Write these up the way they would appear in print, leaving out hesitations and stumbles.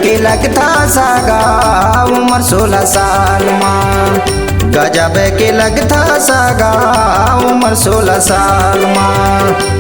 के लगता सागा उम्र 16 साल माँ। गजब के लगता सागा उम्र 16 साल माँ।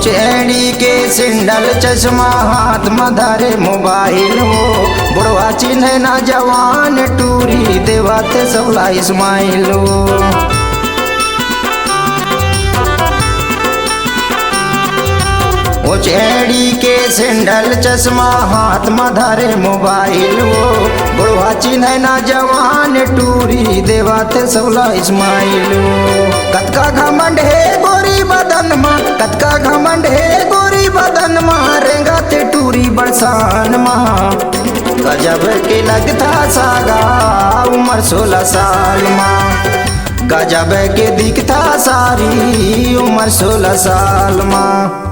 चेड़ी के सिंडल चश्मा हाथ में धरे मोबाइल हो। बुढ़वा चिन्ह ना जवान टूरी देवाते सबला इस्माइल हो। चेड़ी के सिंडल चश्मा हाथ में धरे मोबाइल हो। बुढ़वा चिन्ह ना जवान टूरी देवाते सबला इस्माइल हो। कतका घमंड है गोरी बदन माँ, कतका घमंड है गोरी बदन माँ, रेंगाते टूरी बरसान माँ। गजब के लगता सागा उम्र 16 साल माँ। गजब के दिखता सारी उम्र 16 साल माँ।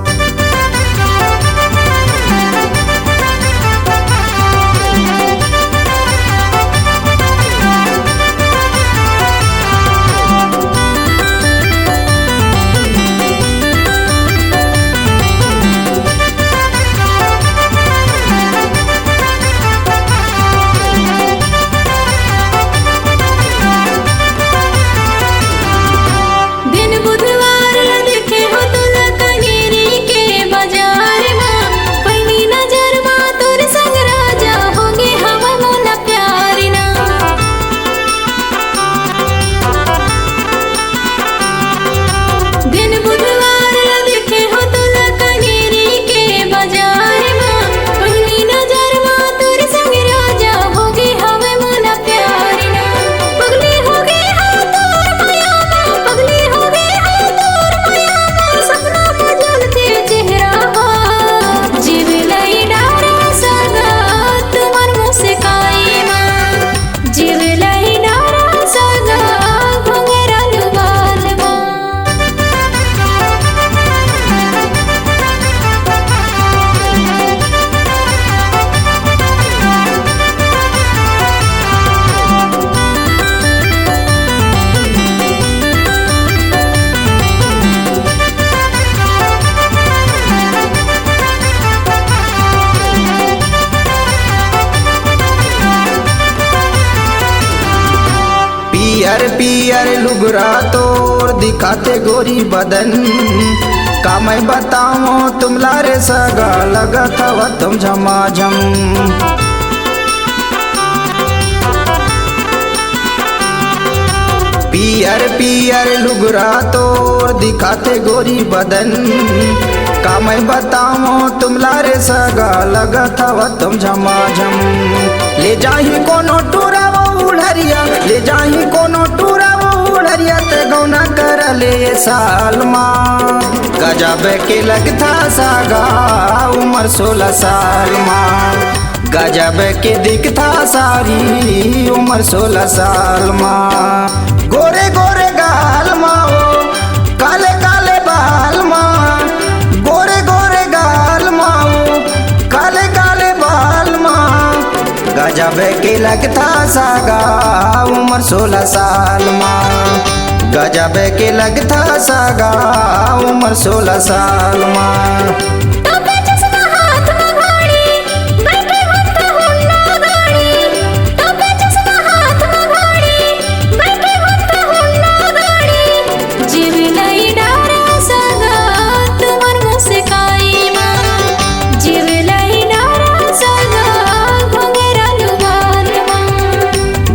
पियर पियर लुगरा तोर दिखाते गोरी बदन, का मैं बताऊं तुमला रे सगा लगत हवा तुम झमाझम। पियर पियर लुगरा तोर दिखाते गोरी बदन, का मैं बताऊं तुमला रे सगा लगत हवा तुम झमाझम। ले जाही कोनो टूरा उड़रिया, ले जाही कोनो टूरा उड़रिया ते गौना कर ले साल माँ। गजब के लगता सागा उम्र 16 साल माँ। गजब के दिखता सारी उम्र 16 साल माँ। गोरे गोरे गाल माँ काले काले बाल माँ, गोरे गोरे गाल माँ काले काले बाल माँ। गजब के लगता सागा उम्र 16 साल माँ। गजब के लगता सागा उम्र 16 साल माँ।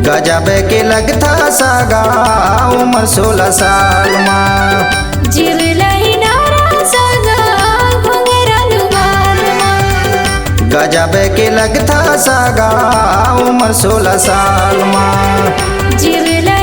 गजब के लगता सागा उम्र 16 साल माँ। जीव लई डारा सागा घुंघरा लुगाल माँ। गजब के लगता सगा उम्र 16 साल माँ। जीवला